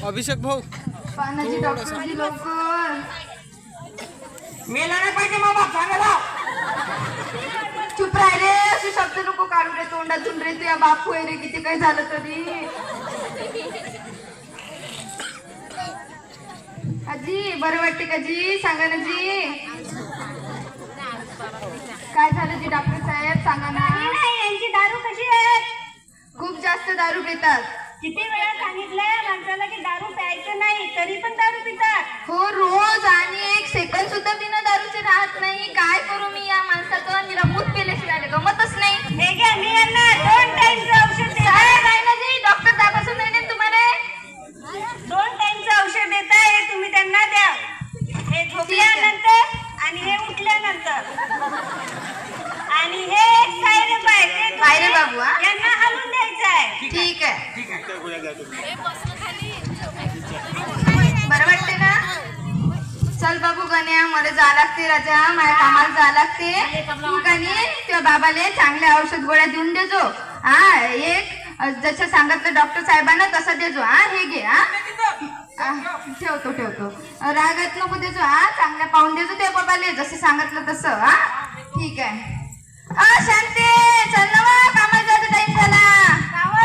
अभिषेक भाऊ पानाजी डॉक्टरजी लवकर मेला नाही पाहिजे मामा सांगायला चुप राह रे असे शब्द नको काढू रे तोंडातून रे तुझ्या बापू आहे रे किती काही झालं तरी आजी बरं वाटते का जी सांगा ना जी काय झालं जी डॉक्टर साहेब सांगा ना यांची दारू कशी आहे खूप जास्त दारू पितात किती वेळा सांगितलंय माणसाला की दारू प्यायचं नाही तरी पण दारू पितात हो रोज आणि एक सेकंद सुद्धा बिना दारूचे राहत नाही काय करू मी या माणसाचं निरामूत पेल्याशिवाय गमतच नाही हे घ्या मी यांना 2 टाइमचं औषध देते डॉक्टर दाखवून नाही तुम्हाला 2 टाइमचं औषध देत आहे हे तुम्ही त्यांना द्या हे झोपल्यानंतर आणि हे उठल्यानंतर आणि हे सायरे बाबू यांना हलवून द्यायचं आहे ठीक आहे बरं वाटते ना चल बाबू गण्या मला जा लागते राजा माझ्या कामाला जा लागते तू गणी तुझ्या बाबाले चांगले औषध गोळ्या देऊन देजो हा एक जसं सांगितलं डॉक्टर साहेबांना तसं देजो हा हे घे हा ठेवतो रागात नको देजो हा चांगल्या पाहून देजो त्या बाबाले जसं सांगितलं तसं हा ठीक आहे शांती चल ना कामाला जायचं टाइम झाला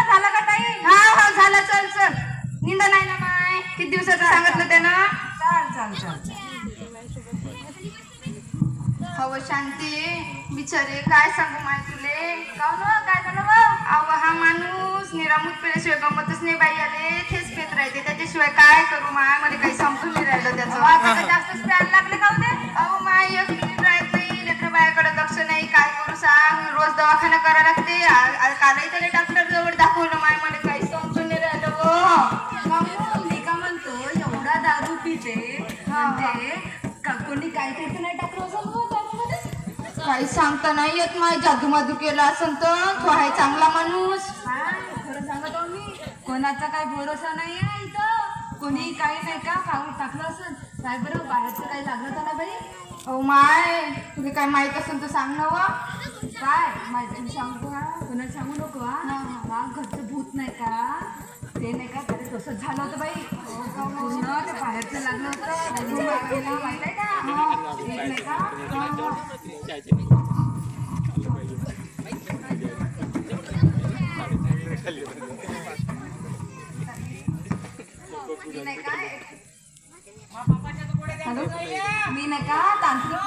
झाला का टाइम हा झाला चल निंदा नाही ना माय किती दिवसाचं सांगितलं त्यानं चल हो शांती बिचारे काय सांगू माय तुले काय झालं अव हा माणूस निरामूत पेल्याशिवाय गमतच नाही बाई आले तेच पेत राहते त्याच्याशिवाय काय करू माय मला काही समजून नाही राहिलं त्याचं जास्तच प्यायला लागले का होते अहो माय एक मिनिट राहत नाही लेकरं बायाकडे लक्ष नाही काय करू सांग रोज दवाखाना करावं लागते कालही त्याला डॉक्टर जवळ दाखवलं माय मला काही समजून नाही राहिलं मी का म्हणतो एवढा दारू पिते कोणी काय करत नाही टाकलं असं काही सांगता नाही येत माय जादू मादू केला असेल तर तो आहे चांगला माणूस खरं सांगतो मी कोणाचा काही भरोसा नाही आहे इथं कोणी काही नाही का खाऊन टाकलं असेल काय बरं बाहेरचं काही लागलं तर ना बाई ओ माय तुला काय माहित असेल तर सांग ना वा काय माहिती सांगू हा कोणाला सांगू नको हा घरचं भूत नाही का ते नाही का तरी तसंच झालं होतं बाई पूर्ण ते बाहेरचं लागलं होतं माहित आहे का नाही का मी नाही का तांत्रिक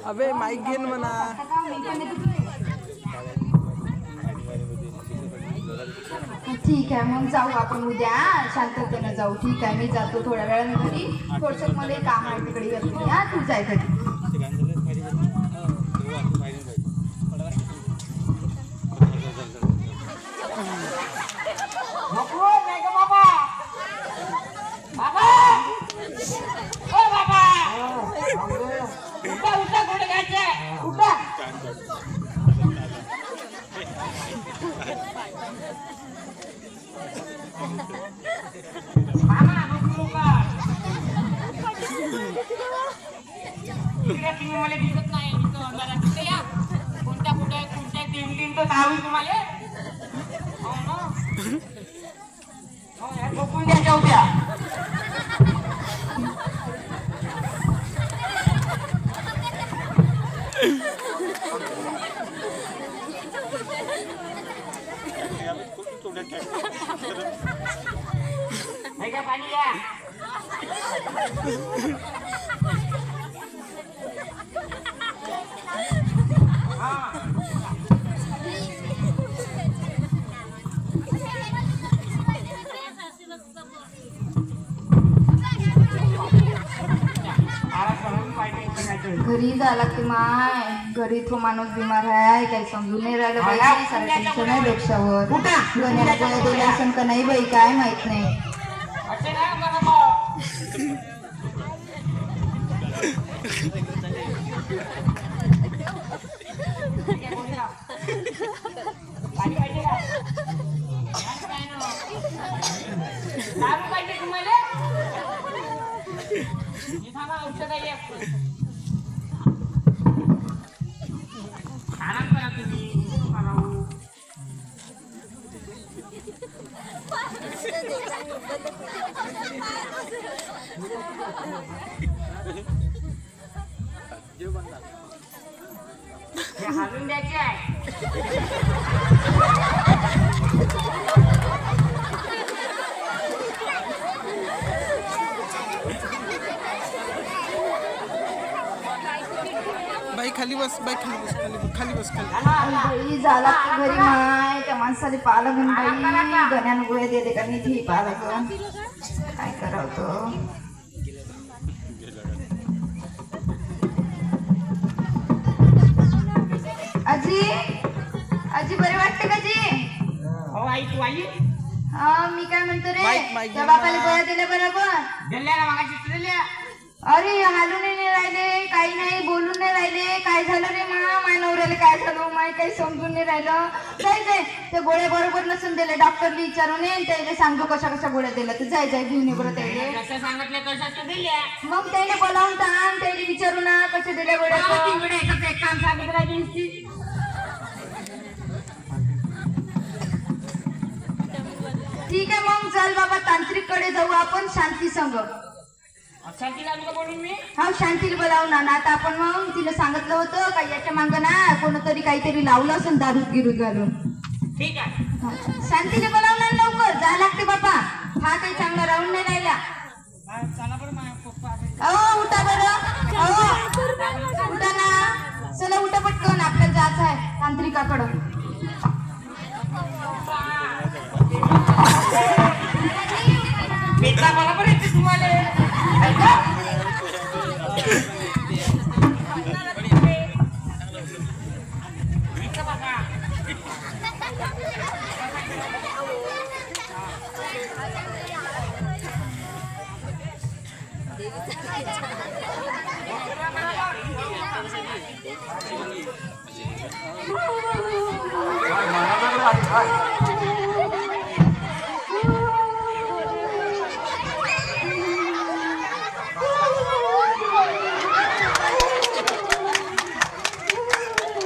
अबे माईक घेन म्हणा ठीक आहे मग जाऊ आपण उद्या शांततेनं जाऊ ठीक आहे मी जातो थोड्या वेळाने घरी थोडसं मला काम आहे तिकडे येतो हा तू जाय घरी बाबा इकडे तुम्ही मला दिसत नाही इथं अंधारात तिथे या कोणत्या तीन तर दहावी तुम्हाला हो ना हो या झोपून द्यायच्या होत्या नाही का पाणी द्या घरी झाला की माय घरी तो माणूस बिमार आहे काही समजून नाही राहिलं बाई सारं टेन्शन आहे डोक्यावर गण्याला गोळ्या दिल्या असं का नाही बाई काय माहित नाही औषध आहे आराम करा तुम्ही हालून द्यायचे आहे बाई खाली बस बाई खाली बस बाई झाला की घरी माय त्या माणसाला पाहिलं घेऊन बाई गण्यानं गोळ्या देते का मी ती पाहिलं काय करावं आजी आजी बरे वाटते का जी हो आई तू आई हा मी काय म्हणतो रे माईक त्या बापाला गोळ्या दिल्या बरोबर दिल्या ना मागाशी दिल्या अरे हालून नाही राहिले काही नाही बोलून नाही राहिले काय झालं रे माय नवऱ्याला काय झालं माय काही समजून नाही राहिलं जाय त्या गोळ्या बरोबर नसून दिले डॉक्टरला विचारून ये त्याला सांगतो कशा गोळ्या दिल्या तर जाय घेऊन ये बरं त्याला कसं सांगितलं कशाचं दिल्या मग त्याने बोलावून थांब त्याला विचारू ना कशा दिल्या गोळ्या एक काम सांगितलं ठीक आहे मग चल बाबा तांत्रिक कडे जाऊ आपण शांती संग शांतीला बोलून मी हा शांतीला बोलावून ना आता आपण मग तिला सांगितलं होतं का याच्या माग ना कोणतरी काहीतरी लावलं असेल दारूत गिरूत घालून ठीक आहे शांतीला बोलावणार लवकर जा लागते बापा हा काही चांगला राहून नाही राहिला चला बरं माझ्या पप्पा अहो उठा बरं अहो उठा ना चला उठा पटकन आपल्याला जायचं आहे तांत्रिकाकडं बेटा बरोबर येते तुम्हाला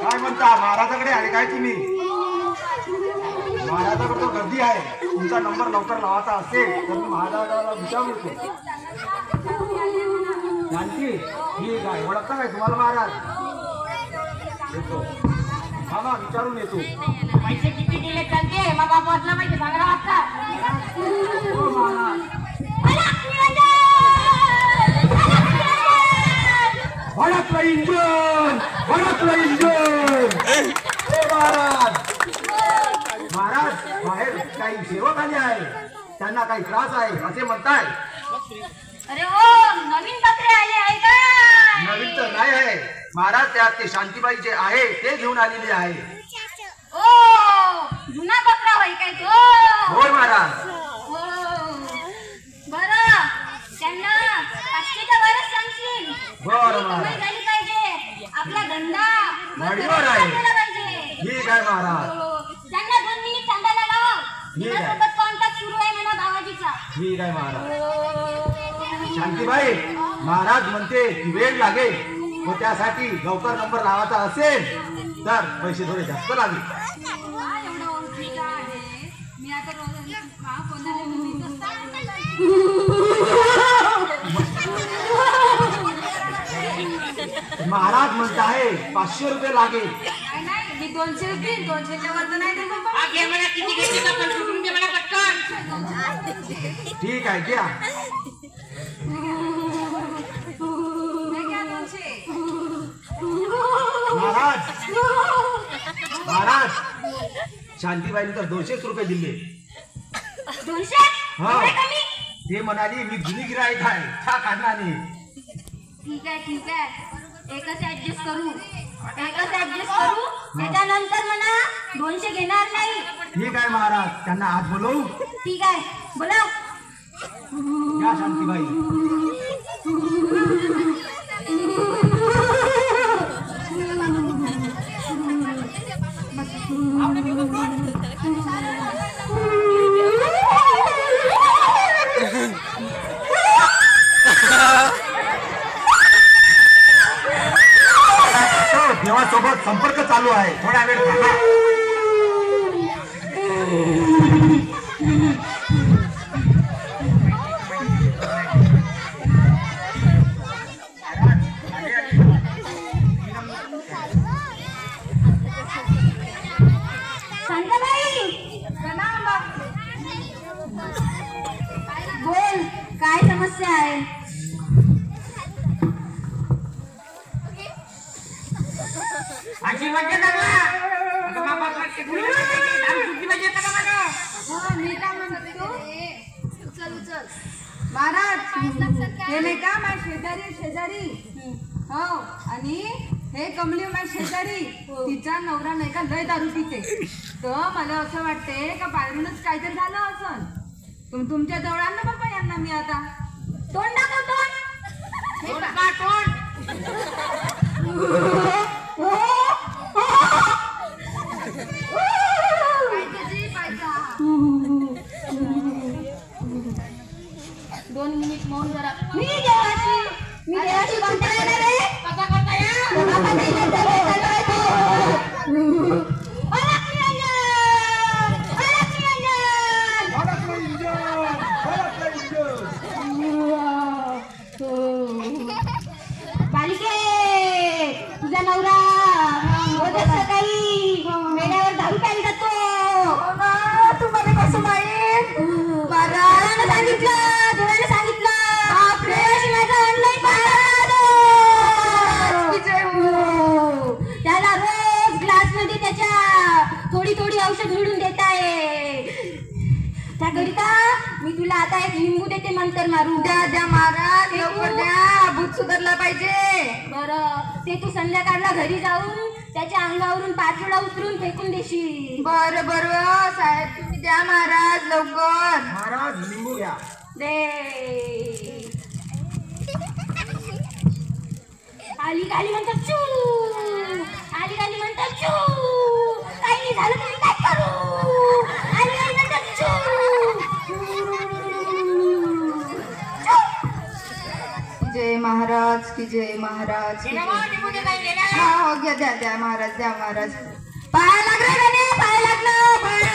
काय म्हणता महाराजाकडे आले काय तुम्ही महाराजाकडे गर्दी आहे तुमचा नंबर लवकर लावायचा असेल तर मी महाराजाला विचारू शकतो जानकी ठीक आहे ओळखता काय तुम्हाला महाराज येतो हा ना विचारून येतो पैसे किती गेले चालते मग बाप वाचला पाहिजे सांगा वाटता हो महाराज भडकलं इंजन महाराज महाराज बाहेर काही सेवक आले आहे त्यांना काही त्रास आहे असे म्हणताय अरे ओ नवीन बकरे आले आहे का नवीन तर नाही आहे महाराज त्यात ते शांतीबाई जे आहे ते घेऊन आलेले आहे ओ जुना बकरा होय काय तो होय महाराज बरं त्यांना 500च्या वरच सांगशील बरं महाराज कमाई झाली पाहिजे आपला धंदा वाढीवर आहे. झाला पाहिजे ठीक आहे महाराज त्यांना 2 मिनिट थांबायला लाव ठीक आहे. माझ्यासोबत कॉन्टॅक्ट सुरू आहे म्हणा बाबाजीचा ठीक आहे महाराज शांतीबाई महाराज म्हणते की वेळ लागेल मग त्यासाठी लवकर नंबर लावायचा असेल तर पैसे थोडे जास्त लागेल. एवढं ओळखी का आहे मी आता रोज कोणाला महाराज म्हणताय 500 रुपये लागेल. नाही मी 200 रुपये 200च्या वर नाही देत बाबा. हा, घे मला किती घेतली तर पण सुटून दे मला पटकन. ठीक आहे घ्या. नाही घ्या 200. महाराज महाराज शांतीबाईने तर 200 रुपये दिले. 200 हा एवढे कमी? ते म्हणाली मी जुनी गिराईक आहे त्या कारणाने. ठीक आहे एकच ऍडजस्ट करू त्याच्यानंतर म्हणा 200 घेणार नाही. ठीक आहे महाराज त्यांना आज बोलवू. ठीक आहे बोला. या शांतीबाई. देवासोबत संपर्क चालू आहे थोडा वेळ थांबा. बोल काय समस्या आहे. आशीर्वाद दे दादा. आता बाबा वाटते कुणी दारू सुट्टी पाहिजे का मला. हो मी काय म्हणतो चल महाराज हे नाही का माझ्या शेजारी हो आणि हे कमली माझ्या शेजारी तिचा नवरा नाही का लय दारू पिते. तर मला असं वाटते का बाहेरूनच काहीतरी झालं असं. तुमच्या जवळ आण ना बाबा यांना मी आता. तोंड दाखव तोंड. तोंड का तोंड. दोन मिनिट मौन जरा. मी देवाशी कोणत्या येणार आहे. कसा करता या. बालिके तुझा नवरा रोज सकाळी मेड्यावर दारू प्यायला जातो. तुम्हाला कसं माहित. डोळ्याने सांगितलं माझा ऑनलाईन त्याला रोज ग्लास मध्ये त्याच्या थोडी औषध मिळून देत आहे. त्याकरिता मी तुला आता एक लिंबू देते मंतर मारून. द्या महाराज लवकर द्या. भूत सुधारला पाहिजे. बरं ते तू संध्याकाळला घरी जाऊन त्याच्या अंगावरून 5 वेळा उतरून फेकून देशील. बरं साहेब तुम्ही द्या महाराज लवकर. महाराज लिंबू घ्या. दे आली म्हणतात चू. आली म्हणतात चू. काही नाही झालं तरी काय करू. आली म्हणतात चू. जय महाराज की जय महाराज की जय. हो घ्या द्या महाराज द्या महाराज. पाया लागला पाया लागलं. पाया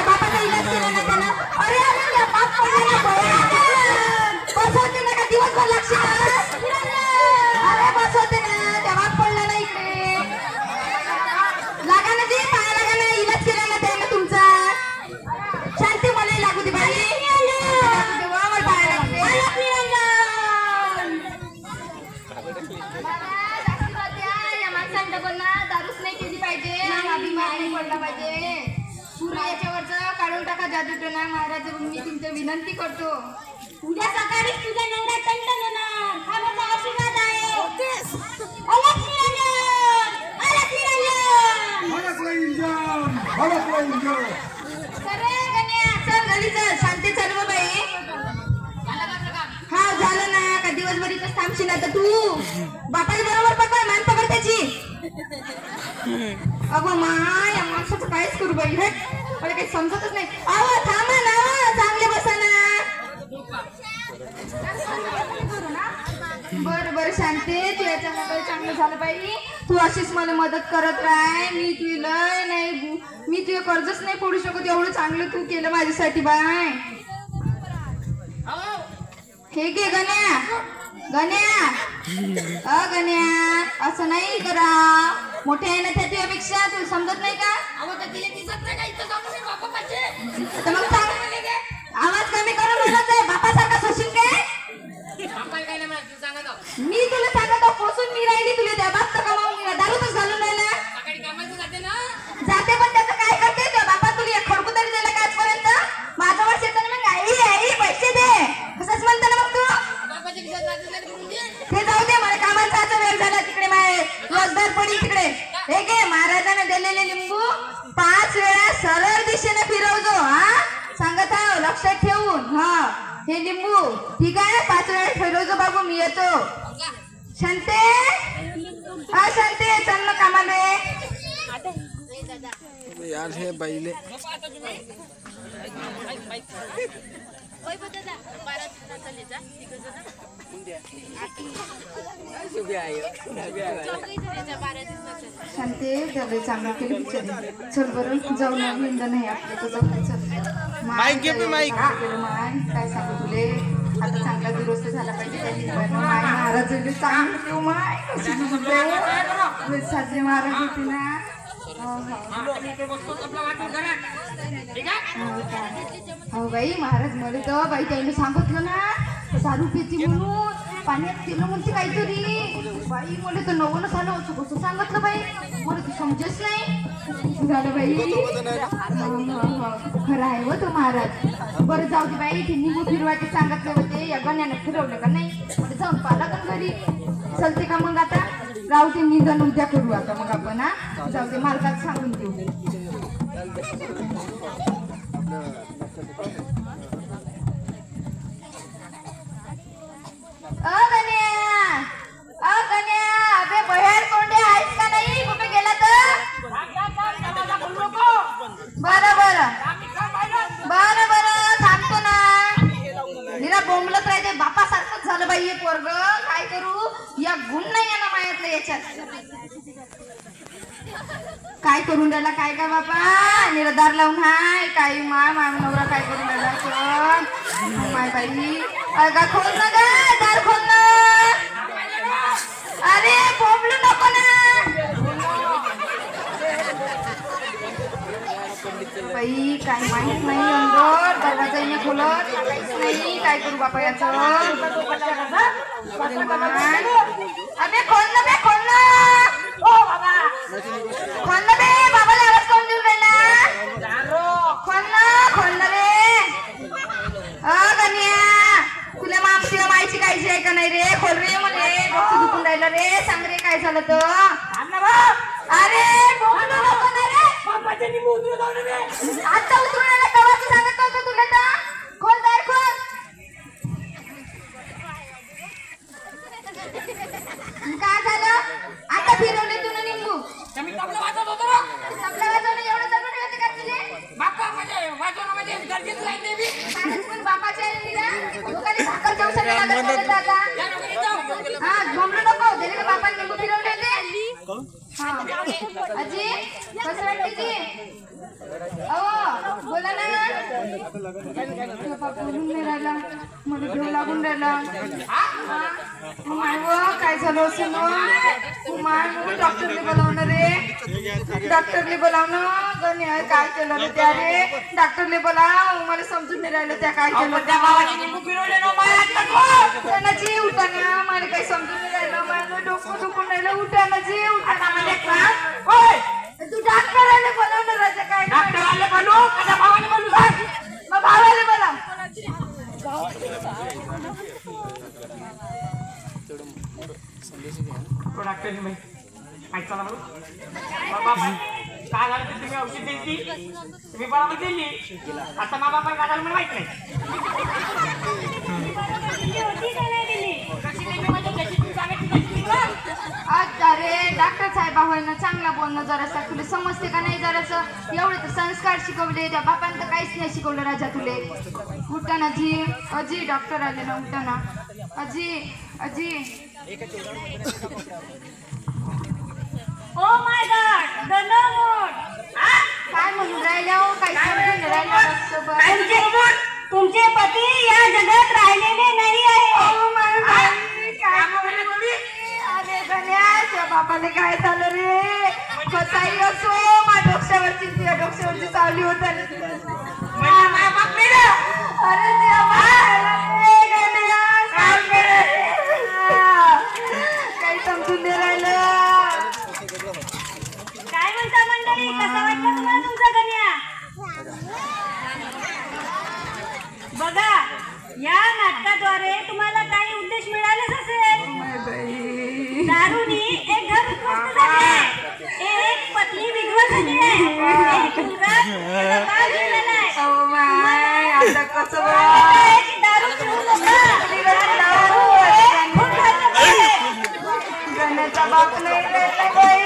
बापाचा इलाज केला ना त्यानं. अरे बाप बसवते ना का दिवसभर लक्ष. अरे बसवते ना त्या बाप पडला ना इकडे. लागा ना जी पाया लागा ना. इलाज केला ना त्यानं तुमचा. शांती मला लागू दे बाई. पाया लागते. दारूच नाही केली पाहिजे. नाही पडला पाहिजे. पुरा याच्यावरच काढून टाका जादूटोना. महाराज मी तुमचं विनंती करतो. उद्या सकाळी तुझा नवरा टणटण होणार. हा माझा आशीर्वाद आहे. अलग निरंजन. अरे गण्या चल घरी चल. शांती चल बाई. हा झालं ना का दिवसभर इथंच थांबशील आता तू. बापाच्या बरोबर पकड मान पकड त्याची. अगो माय या माणसाचं काहीच करू बाई. हे मला काही समजतच नाही. अहो थांबा ना चांगले बसा ना. बरं बरं शांती, तू याच्यामध्ये चांगलं झालं बाई. तू अशीच मला मदत करत राह. मी तुला नाही, मी तुझे कर्जच नाही पडू शकत. एवढं चांगलं तू केलं माझ्यासाठी बाय. हे घे गण्या, गण्या, गण्या असं नाही करा. मोठे आहे ना त्या तुझ्यापेक्षा, तू समजत नाही का? तर मग सांग, आवाज कमी करून म्हणत आहे. बापासारखा सोशील काय? मी तुला सांगत पोसून मी राहिली तुला त्या बाप कमावून मी दारूतच घालून राहिला. जाते पण त्याचं काय करते? त्या बापा तुला एक खडकू तरी दिला का आजपर्यंत? माझं वर्ष येतं मग आई आई पैसे दे असंच म्हणतं ना मग तू. ते जाऊ दे, मला कामाचा वेळ झाला. तिकडे माय रोजगार पडी तिकडे. हे घे, महाराजाने दिलेले लिंबू 5 वेळा सरळ दिशेने फिरवतो. हा सांगत आहे, लक्षात ठेवून. हा हे लिंबू ठीक आहे, 5 वेळा फिरवतो बाबू. मी येतो. शांते, हा शांते, चल ना कामाले. यार हे बाईले शांते त्याला चांगलं केलं बिचारी. चल बरं जाऊ ना, हिंद नाही आपलं तर जाऊ. चल माईक घे पे, माईक. काय सांगू तुले, आता चांगला दुरुस्त झाला पाहिजे. त्या माय महाराज चांगलं ठेव. माय कशी साजरे महाराज होते ना. हो बाई, महाराज मला तर बाई त्याने सांगितलं ना दारू पिती म्हणून, पाण्यात केलं म्हणते काहीतरी. बाई मला तर नवलच आलं. असं कसं सांगितलं बाई, मला तर समजच नाही झालं बाई. खरं आहे व तो महाराज. बरं जाऊ दे बाई, ते निंबू फिरवायचे सांगितले होते. या गण्याने फिरवलं का नाही? मला जाऊन पाला का घरी. चलते का मग आता? राहू ते निधन उद्या करू आता मग आपण. हा जाऊ दे, मालकाला सांगून देऊ. अबे बाहेर कोंडे आहेस का नाही? कुठे गेला तर? बरं बरं बरं बरं, थांबतो ना. हिला बोंबलत राहते. बापासारखंच झालं बाई हे पोरग. काय करू, या गुण नाही आहे ना मायातलं याच्यात. काय करून राहिला काय का बापा? निरदार लावून हाय काय माय नवरा काय करून राहिला? माय बाई, अगा खोल ना ग, दार खोल ना. अरे बोंबलू नको ना बाई. काय माहित नाही, अंदर दरवाजा येणे खोलत नाही. काय करू बापा याचं? अबे खोल ना बे, खोल ना. खोल ना बे, बाबाला आवाज करून देऊन राहिला. खोल ना रे. गण्या, तुला मामतीला माहिती कायची आहे का नाही रे? खोल रे, मला डोकं दुखून राहिलं रे. सांग रे काय झालं तर? अरे बोलू नको ना रे. आता उतरून आला कवाचं सांगत नव्हतं तुला तर. खोल दार खोल. काय झालं? आता फिरवले तुला निंबू. तबला वाजवणं एवढं जरूर होते का तुझे? बापाच्या भाकर चौसाने लागत आता. हा झोंबलं नको. दिले का बापाने निंबू फिरवले होते? आजी कसं वाटते जी? अहो बोला ना. बोलून नाही राहिला, मला घेऊ लागून राहिला. माय व काय झालं असेल माय? डॉक्टरने बोलावणं रे, डॉक्टरने बोलावणं. गण्या काय केलं रे त्या रे? डॉक्टरने बोलाव. मला समजून नाही राहिलं त्या काय केलं. त्या त्यांना जी उठा ना, मला काही समजून नाही राहिलं. माझं डोकं दुखून राहिलं. उठा ना जी उठा. तू डॉक्टराला बोलावणार राजा काय? डॉक्टराला बोलू का त्या भावाने बोलू? मग भावाला बोला. डॉक्टरनी माहिती काय चला बोलू बाबा काय झालं? तुम्ही औषध दिली, तुम्ही बरोबर दिली. आता मा बाबा काय झालं मला माहित नाही. अरे डॉक्टर साहेबा होय ना, चांगला बोलणं जरासं. तुला समजते का नाही जरासं? एवढे तर संस्कार शिकवले. त्या बापानं तर काहीच नाही शिकवलं राजा तुले. उठा ना जी. अजी डॉक्टर आले ना, उठा ना. अजी अजी oh my God the no mood. काय म्हणून राहिल्या हो काही समजून राहिल्या लक्षभर. तुमचे पती या जगात राहिलेले नाही आहे. अहो माझ्या बाई, काय बोलली? अरे गण्याच्या बापाला काय झालं रे? कसाही असो माझ्या डोक्यावरची चावली होत अरे देवा, रे गण्या, काय केलं? काही समजून नाही राहिलं. काय म्हणता मंडळी, कसा वाटला तुम्हाला तुमचा गण्या? बघा, या नाटकाद्वारे तुम्हाला काही उद्देश मिळालेच असेल. दारूनी एक घर उद्ध्वस्त झाले, एक पत्नी विधवा झाली आहे, एक मुलगा त्याचा बाप गेलेला आहे. अहो माय, आता कसं आहे की दारू पिऊन खूप खर्च केले. गण्याचा बाप नाही राहिला बाई.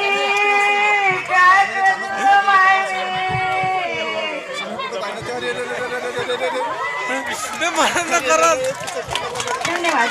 काय करू माय धन्यवाद.